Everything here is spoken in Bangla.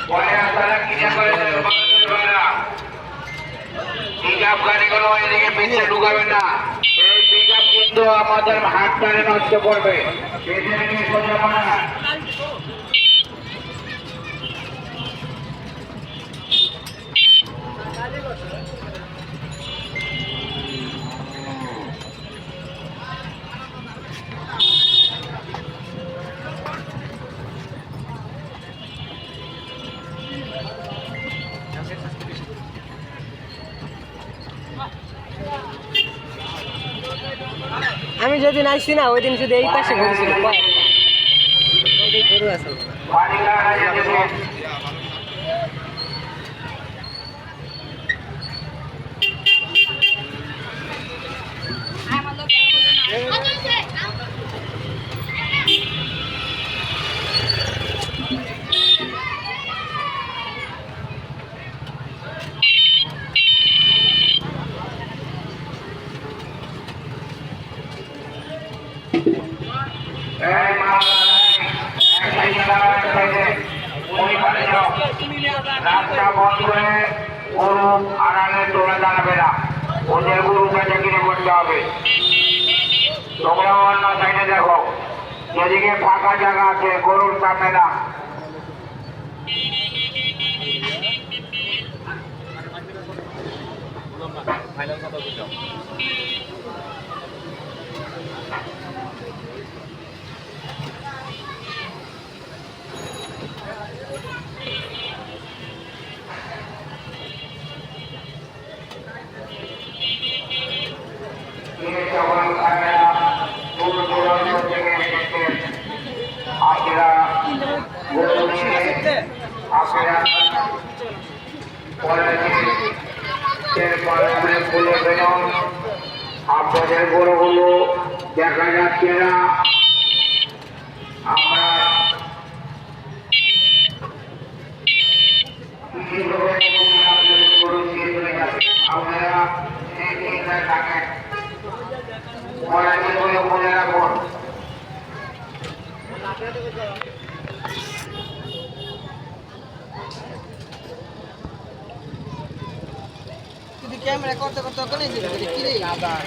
পরে আপনারা কিনে করে পিকআপ গাড়িগুলো এদিকে পিছিয়ে ঢুকাবেন না। এই পিকআপ কিন্তু আমাদের হাতটারে নষ্ট করবে। এদেরকে সোজা বানান। আমি যেদিন আসছি না ওই দিন শুধু এই পাশে ঘুরছিল গরু আছে রাস্তা বন্ধ করে গরু আড়ালে তোলা দাঁড়াবে না। ওদের গরু কাছে কিনে করতে হবে। তোমরা অন্য সাইডে দেখো, যেদিকে ফাঁকা জায়গা আছে গরুর সামনে না। আপনাদের গরুগুলো দেখা যাচ্ছে না। আমরা আপনারা থাকেন মনে রাখুন। ক্যামেরা করতে করতে কি রে আবার